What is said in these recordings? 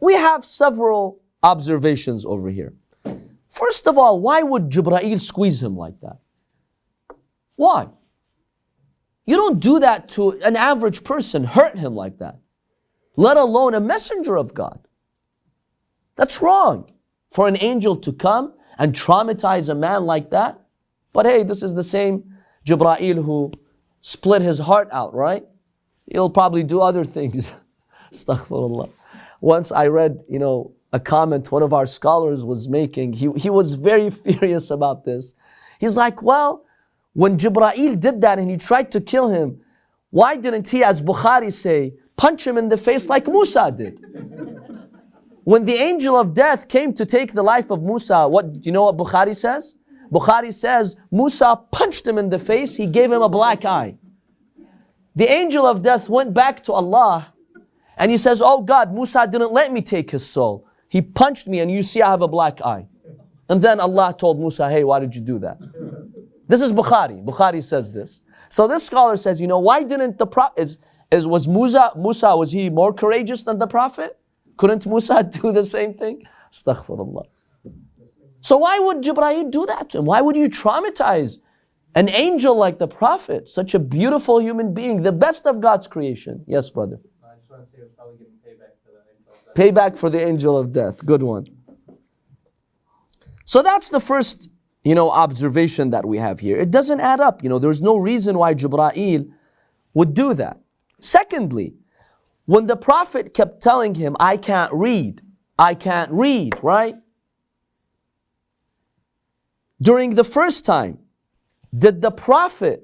we have several observations over here. First of all, why would Jibreel squeeze him like that? Why? You don't do that to an average person, hurt him like that, let alone a messenger of God. That's wrong for an angel to come and traumatize a man like that. But hey, this is the same Jibreel who split his heart out, right? He'll probably do other things. Astaghfirullah. Once I read, a comment one of our scholars was making. He was very furious about this. He's like, well, when Jibreel did that and he tried to kill him, why didn't he, as Bukhari say, punch him in the face like Musa did? When the angel of death came to take the life of Musa, you know what Bukhari says? Bukhari says, Musa punched him in the face, he gave him a black eye. The angel of death went back to Allah and he says, oh God, Musa didn't let me take his soul. He punched me and you see I have a black eye. And then Allah told Musa, hey, why did you do that? This is Bukhari. Bukhari says this. So this scholar says, why didn't the Prophet, was Musa, was he more courageous than the Prophet? Couldn't Musa do the same thing? Astaghfirullah. So why would Jibreel do that to him? Why would you traumatize an angel like the Prophet, such a beautiful human being, the best of God's creation? Yes, brother. I just want to say it was probably getting payback for the angel of death. Payback for the angel of death. Good one. So that's the first, observation that we have here. It doesn't add up. There's no reason why Jibreel would do that. Secondly, when the Prophet kept telling him, I can't read, right? During the first time, did the Prophet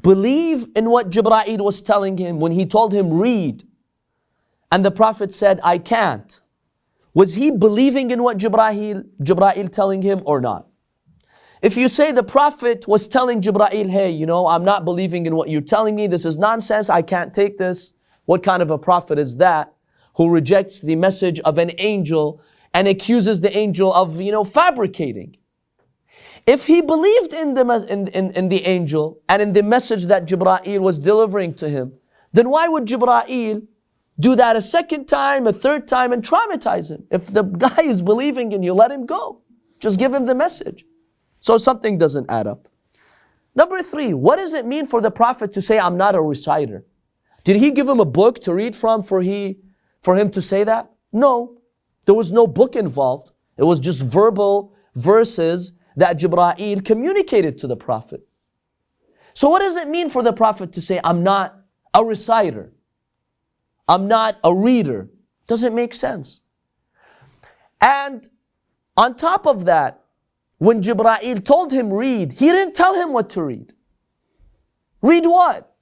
believe in what Jibreel was telling him when he told him read? And the Prophet said, I can't. Was he believing in what Jibreel telling him or not? If you say the Prophet was telling Jibreel, hey, I'm not believing in what you're telling me, this is nonsense, I can't take this. What kind of a prophet is that who rejects the message of an angel and accuses the angel of, fabricating? If he believed in the angel and in the message that Jibreel was delivering to him, then why would Jibreel do that a second time, a third time, and traumatize him? If the guy is believing in you, let him go. Just give him the message. So something doesn't add up. Number 3, what does it mean for the Prophet to say, I'm not a reciter? Did he give him a book to read from for him to say that? No. There was no book involved. It was just verbal verses that Jibreel communicated to the Prophet. So what does it mean for the Prophet to say, I'm not a reciter? I'm not a reader? Doesn't make sense. And on top of that, when Jibreel told him read, he didn't tell him what to read. Read what?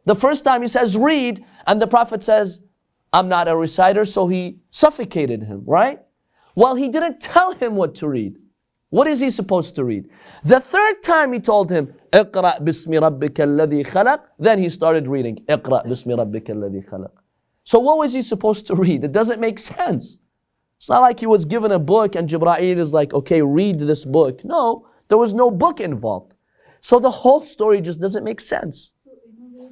The first time he says read, and the Prophet says, I'm not a reciter, so he suffocated him, right? Well, he didn't tell him what to read. What is he supposed to read? The third time he told him, اقرأ باسم ربك الذي خلق, then he started reading, اقرأ باسم ربك الذي خلق. So what was he supposed to read? It doesn't make sense. It's not like he was given a book and Jibreel is like, okay, read this book. No, there was no book involved. So the whole story just doesn't make sense. So in a way,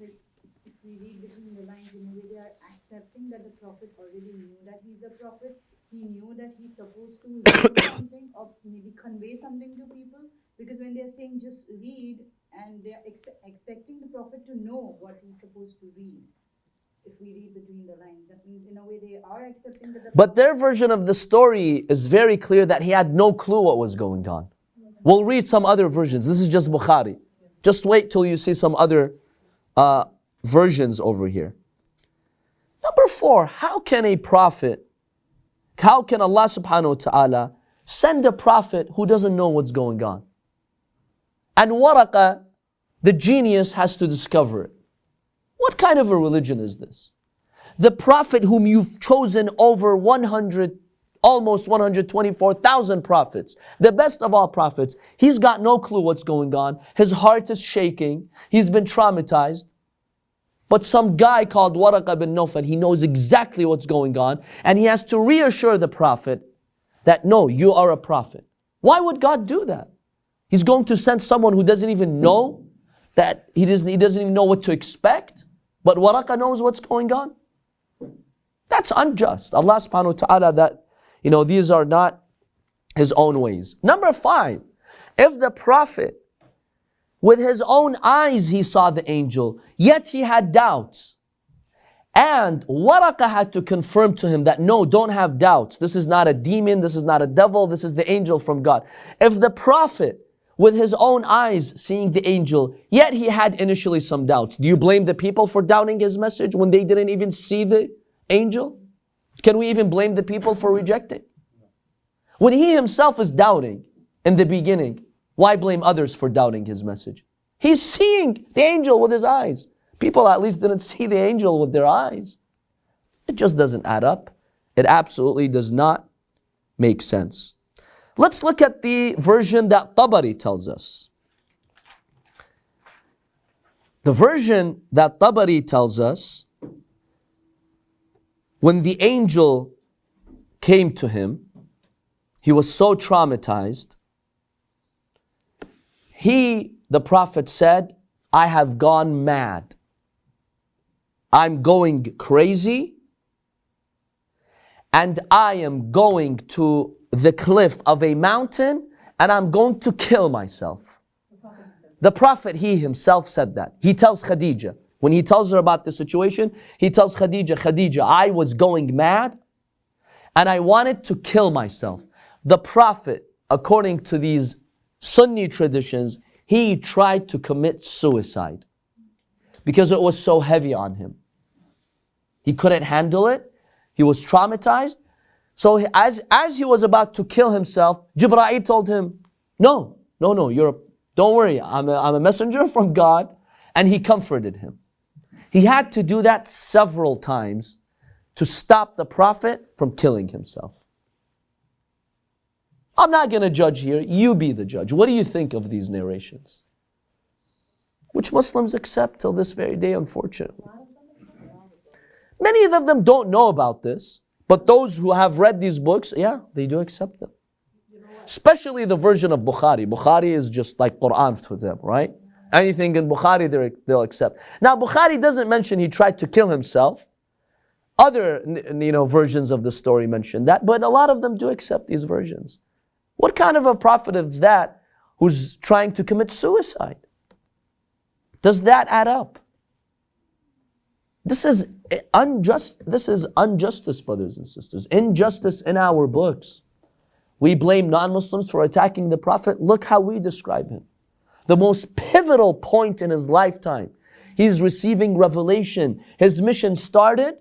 like, if we read between the lines, in a way they are accepting that the Prophet already knew that he's a prophet. He knew that he's supposed to read something or maybe convey something to people. Because when they're saying just read, and they're expecting the Prophet to know what he's supposed to read. If we read between the lines, that means in a way they are accepting that the But their version of the story is very clear that he had no clue what was going on. We'll read some other versions. This is just Bukhari. Just wait till you see some other versions over here. Number 4, how can Allah subhanahu wa ta'ala send a prophet who doesn't know what's going on? And Waraqa, the genius, has to discover it. What kind of a religion is this? The Prophet whom you've chosen over almost 124,000 prophets, the best of all prophets, he's got no clue what's going on. His heart is shaking. He's been traumatized. But some guy called Waraqa bin Nawfal, he knows exactly what's going on, and he has to reassure the Prophet that no, you are a prophet. Why would God do that? He's going to send someone who doesn't even know, that he doesn't even know what to expect, but Waraqa knows what's going on? That's unjust. Allah subhanahu wa ta'ala, that, these are not His own ways. Number 5, if the Prophet, with his own eyes he saw the angel, yet he had doubts, and Waraqah had to confirm to him that no, don't have doubts. This is not a demon, this is not a devil, this is the angel from God. If the Prophet, with his own eyes seeing the angel, yet he had initially some doubts, do you blame the people for doubting his message when they didn't even see the angel? Can we even blame the people for rejecting? When he himself is doubting in the beginning, why blame others for doubting his message? He's seeing the angel with his eyes. People at least didn't see the angel with their eyes. It just doesn't add up. It absolutely does not make sense. Let's look at the version that Tabari tells us. The version that Tabari tells us, when the angel came to him, he was so traumatized. The Prophet said, I have gone mad. I'm going crazy, and I am going to the cliff of a mountain, and I'm going to kill myself. The Prophet, he himself said that. He tells Khadija, when he tells her about the situation, he tells Khadija, I was going mad, and I wanted to kill myself. The Prophet, according to these Sunni traditions, he tried to commit suicide because it was so heavy on him. He couldn't handle it. He was traumatized. So as he was about to kill himself, Jibreel told him, no, don't worry, I'm a messenger from God. And he comforted him. He had to do that several times to stop the Prophet from killing himself. I'm not going to judge here. You be the judge. What do you think of these narrations? Which Muslims accept till this very day, unfortunately. Many of them don't know about this, but those who have read these books, yeah, they do accept them. Especially the version of Bukhari. Bukhari is just like Quran to them, right? Anything in Bukhari, they'll accept. Now, Bukhari doesn't mention he tried to kill himself. Other versions of the story mention that, but a lot of them do accept these versions. What kind of a prophet is that who's trying to commit suicide? Does that add up? This is unjust. This is injustice, brothers and sisters. Injustice in our books. We blame non-Muslims for attacking the Prophet. Look how we describe him. The most pivotal point in his lifetime. He's receiving revelation. His mission started.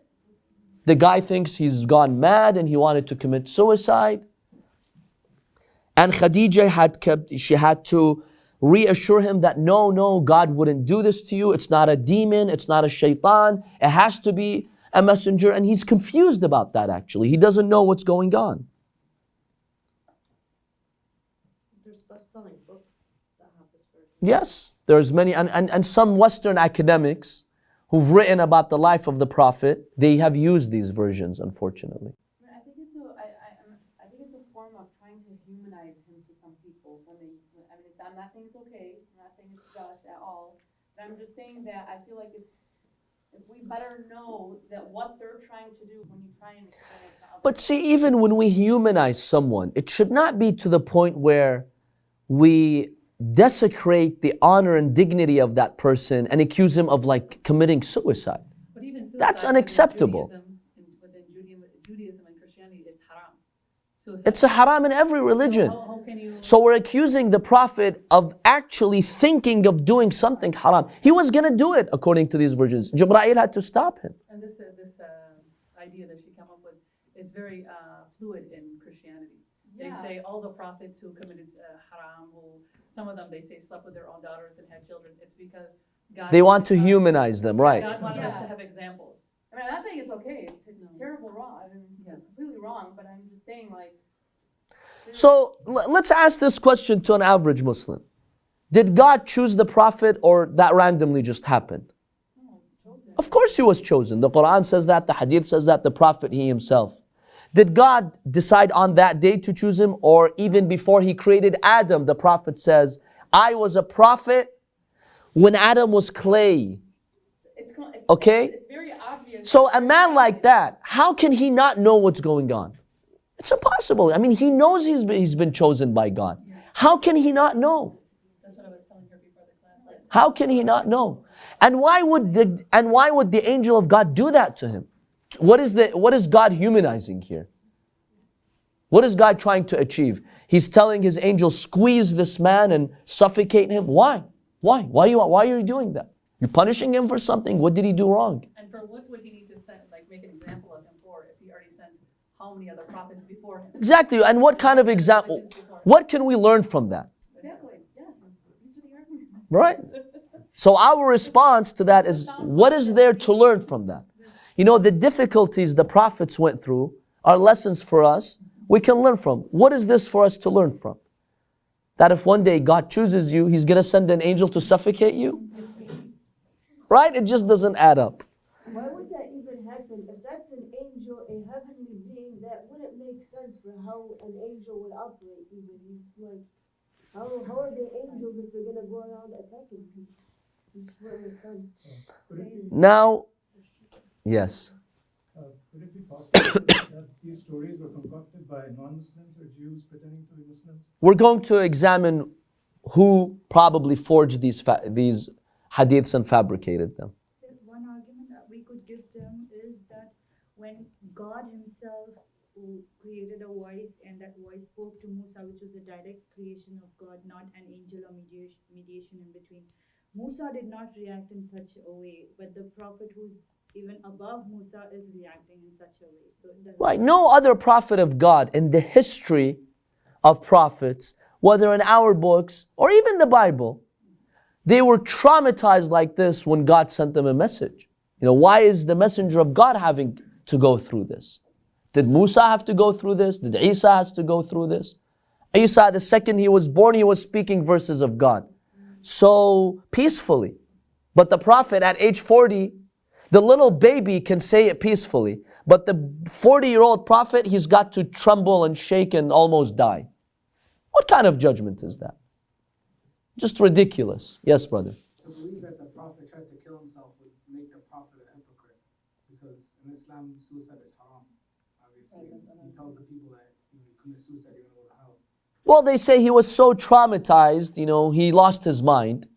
The guy thinks he's gone mad and he wanted to commit suicide. And Khadija had to reassure him that no, God wouldn't do this to you. It's not a demon, it's not a shaitan. It has to be a messenger. And he's confused about that actually. He doesn't know what's going on. There's best-selling books that have this version. Yes, there's many, and some Western academics who've written about the life of the Prophet, they have used these versions, unfortunately. I think it's a form of trying to humanize him to some people. I'm not saying it's okay. I'm not saying it's just at all. But I'm just saying that I feel like if we better know that what they're trying to do when you try and explain it to others. But see, even when we humanize someone, it should not be to the point where we desecrate the honor and dignity of that person and accuse him of committing suicide. But even suicide That's unacceptable. Within Judaism and Christianity, it's haram. Suicide. It's a haram in every religion. How can you? So we're accusing the Prophet of actually thinking of doing something haram. He was going to do it according to these versions. Jibreel had to stop him. And this idea that she came up with, it's very fluid in Christianity. They say all the prophets who committed haram, some of them they say slept with their own daughters and had children. It's because God. They want to humanize them, right? God wanted us to have examples. I'm not saying it's okay. It's terrible wrong. It's completely wrong. But I'm just saying So let's ask this question to an average Muslim. Did God choose the Prophet or that randomly just happened? Of course he was chosen. The Quran says that, the Hadith says that, the Prophet, he himself. Did God decide on that day to choose him, or even before he created Adam, the Prophet says, I was a prophet when Adam was clay. it's Okay? It's very obvious So a man like that, how can he not know what's going on? It's impossible. I mean, he knows he's been chosen by God. How can he not know? That's what I was telling her before the class. How can he not know? And why would the angel of God do that to him? What is God humanizing here? What is God trying to achieve? He's telling his angel, squeeze this man and suffocate him. Why? Why are you doing that? You're punishing him for something. What did he do wrong? And for what would he need to send, like make an example of him for if he already sent how many other prophets before him? Exactly. And what kind of example? What can we learn from that? Exactly, yes. These are the arguments. Right? So our response to that is, what is there to learn from that? You know, the difficulties the prophets went through are lessons for us we can learn from. What is this for us to learn from? That if one day God chooses you, He's going to send an angel to suffocate you? Right? It just doesn't add up. Why would that even happen? If that's an angel, a heavenly being, that wouldn't make sense for how an angel would operate even. It's like, how are they angels if they're going to go around attacking people? It just wouldn't make sense. Now, yes. Could it be possible that these stories were concocted by non-Muslims or Jews pretending to be Muslims? We're going to examine who probably forged these hadiths and fabricated them. One argument that we could give them is that when God Himself who created a voice and that voice spoke to Musa, which was a direct creation of God, not an angel or mediation in between. Musa did not react in such a way, but the prophet who's even above Musa is reacting in such a way. So Right. No other prophet of God in the history of prophets, whether in our books or even the Bible, they were traumatized like this when God sent them a message. You know, why is the messenger of God having to go through this? Did Musa have to go through this? Did Isa have to go through this? Isa, the second he was born, he was speaking verses of God. So peacefully. But the prophet at age 40, the little baby can say it peacefully. But the 40-year-old prophet, he's got to tremble and shake and almost die. What kind of judgment is that? Just ridiculous. Yes, brother. To believe that the prophet tried to kill himself would make the prophet a hypocrite. Because in Islam, suicide is haram. Obviously, he tells the people that if you commit suicide, you're going to go to hell. Well, they say he was so traumatized, you know, he lost his mind,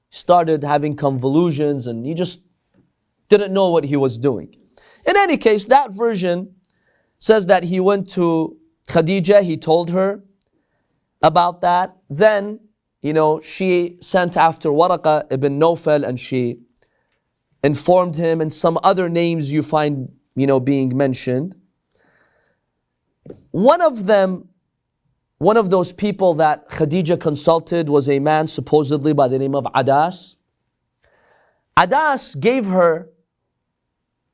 started having convulsions, and he just didn't know what he was doing. In any case, that version says that he went to Khadija, he told her about that. Then, you know, she sent after Waraqa ibn Nawfal and she informed him, and some other names you find, you know, being mentioned. One of those people that Khadija consulted was a man supposedly by the name of Adas. Adas gave her,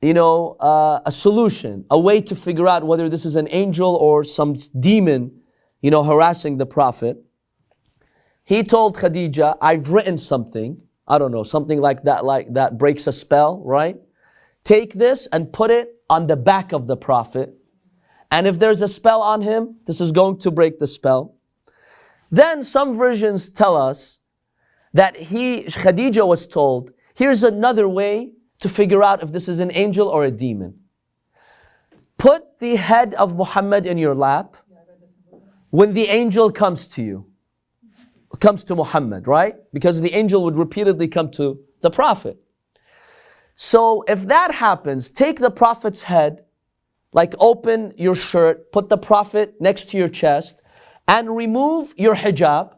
you know, a solution, a way to figure out whether this is an angel or some demon, you know, harassing the Prophet. He told Khadija, I've written something, I don't know, something like that breaks a spell, right? Take this and put it on the back of the Prophet. And if there's a spell on him, this is going to break the spell. Then some versions tell us that Khadija was told, here's another way to figure out if this is an angel or a demon. Put the head of Muhammad in your lap when the angel comes to you. Comes to Muhammad, right? Because the angel would repeatedly come to the Prophet. So if that happens, take the Prophet's head, like open your shirt, put the Prophet next to your chest, and remove your hijab,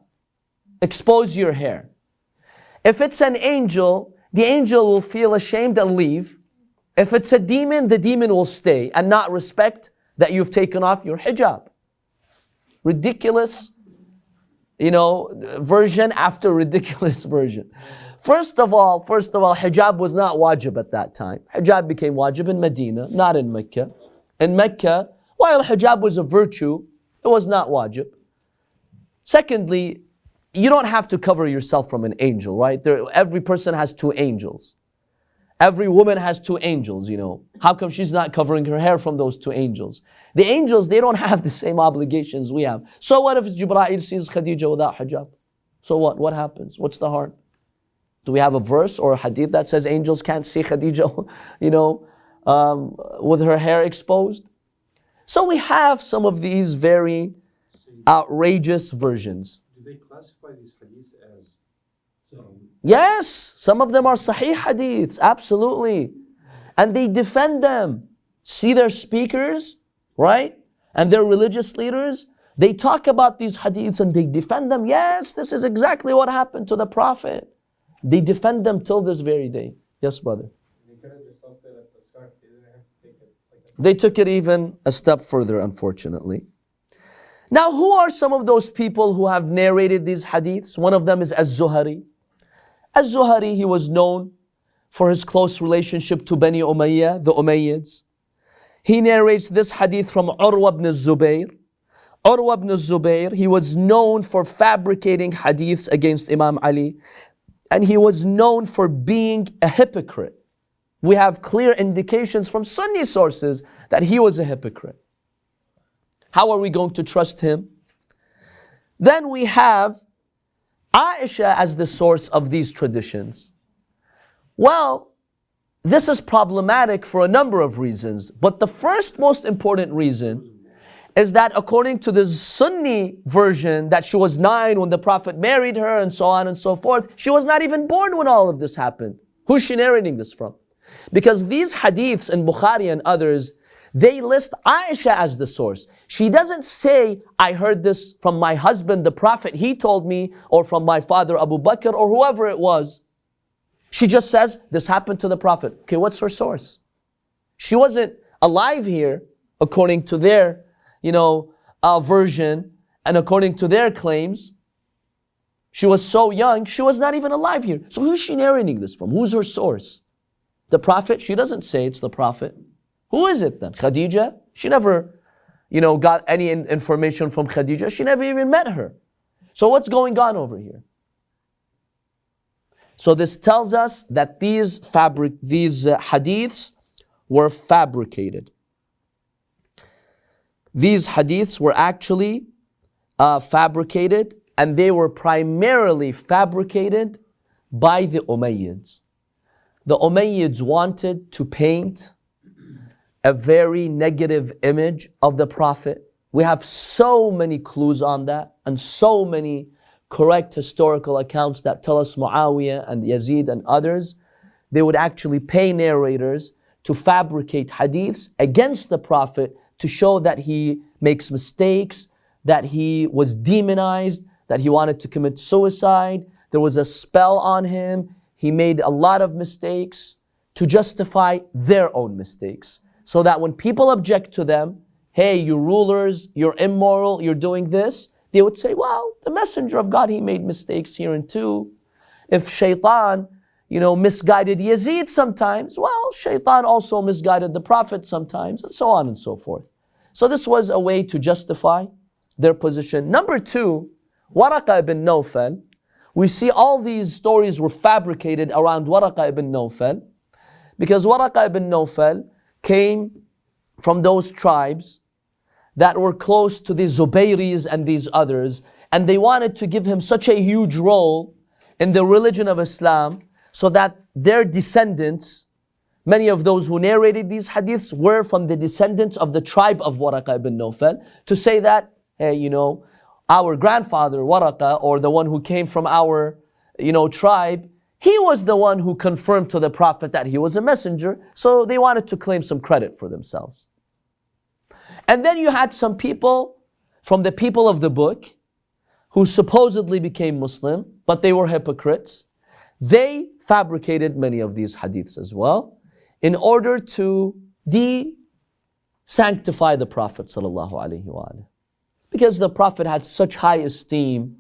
expose your hair. If it's an angel, the angel will feel ashamed and leave. If it's a demon, the demon will stay and not respect that you've taken off your hijab. Ridiculous, you know, version after ridiculous version. First of all, hijab was not wajib at that time. Hijab became wajib in Medina, not in Mecca. In Mecca, while hijab was a virtue, it was not wajib. Secondly, you don't have to cover yourself from an angel, right? Every person has two angels. Every woman has two angels, you know. How come she's not covering her hair from those two angels? The angels, they don't have the same obligations we have. So what if Jibreel sees Khadija without hijab? So what? What happens? What's the harm? Do we have a verse or a hadith that says angels can't see Khadija, you know, with her hair exposed. So we have some of these very outrageous versions. Do they classify these hadiths as Yes, some of them are Sahih Hadiths, absolutely. And they defend them. See their speakers, right? And their religious leaders, they talk about these hadiths and they defend them. Yes, this is exactly what happened to the Prophet. They defend them till this very day. Yes, brother. They could have just left it at the start. They didn't have to take it like They took it even a step further, unfortunately. Now, who are some of those people who have narrated these hadiths? One of them is Az-Zuhari. Az-Zuhari, he was known for his close relationship to Bani Umayyah, the Umayyads. He narrates this hadith from Urwa ibn Zubayr. Urwa ibn Zubayr, he was known for fabricating hadiths against Imam Ali, and he was known for being a hypocrite. We have clear indications from Sunni sources that he was a hypocrite. How are we going to trust him? Then we have Aisha as the source of these traditions. Well, this is problematic for a number of reasons, but the first most important reason is that according to the Sunni version, that she was 9 when the Prophet married her and so on and so forth, she was not even born when all of this happened. Who's she narrating this from? Because these hadiths in Bukhari and others, they list Aisha as the source. She doesn't say, I heard this from my husband, the Prophet, he told me, or from my father Abu Bakr, or whoever it was. She just says, this happened to the Prophet. Okay, what's her source? She wasn't alive here, according to their, version, and according to their claims. She was so young, she was not even alive here. So who's she narrating this from? Who's her source? The Prophet? She doesn't say it's the Prophet. Who is it then? Khadija? She never, got any information from Khadija. She never even met her. So what's going on over here? So this tells us that these hadiths were fabricated. These hadiths were actually fabricated, and they were primarily fabricated by the Umayyads. The Umayyads wanted to paint a very negative image of the Prophet. We have so many clues on that, and so many correct historical accounts that tell us Muawiyah and Yazid and others, they would actually pay narrators to fabricate hadiths against the Prophet to show that he makes mistakes, that he was demonized, that he wanted to commit suicide, there was a spell on him, he made a lot of mistakes to justify their own mistakes. So that when people object to them, hey, you rulers, you're immoral, you're doing this, they would say, well, the messenger of God, he made mistakes here and too. If shaitan, misguided Yazid sometimes, well, shaitan also misguided the Prophet sometimes, and so on and so forth. So this was a way to justify their position. Number 2, Waraqa ibn Nawfal. We see all these stories were fabricated around Waraqa ibn Nawfal, because Waraqa ibn Nawfal came from those tribes that were close to the Zubayris and these others, and they wanted to give him such a huge role in the religion of Islam so that their descendants, many of those who narrated these hadiths were from the descendants of the tribe of Waraqa ibn Nawfal, to say that, hey, our grandfather Waraqa, or the one who came from our, tribe, he was the one who confirmed to the Prophet that he was a messenger, so they wanted to claim some credit for themselves. And then you had some people from the people of the book who supposedly became Muslim, but they were hypocrites. They fabricated many of these hadiths as well in order to de-sanctify the Prophet ﷺ. Because the Prophet had such high esteem,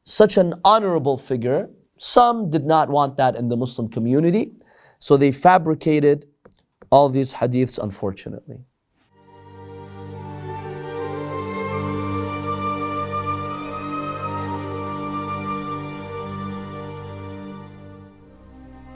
such an honorable figure, some did not want that in the Muslim community, so they fabricated all these hadiths, unfortunately.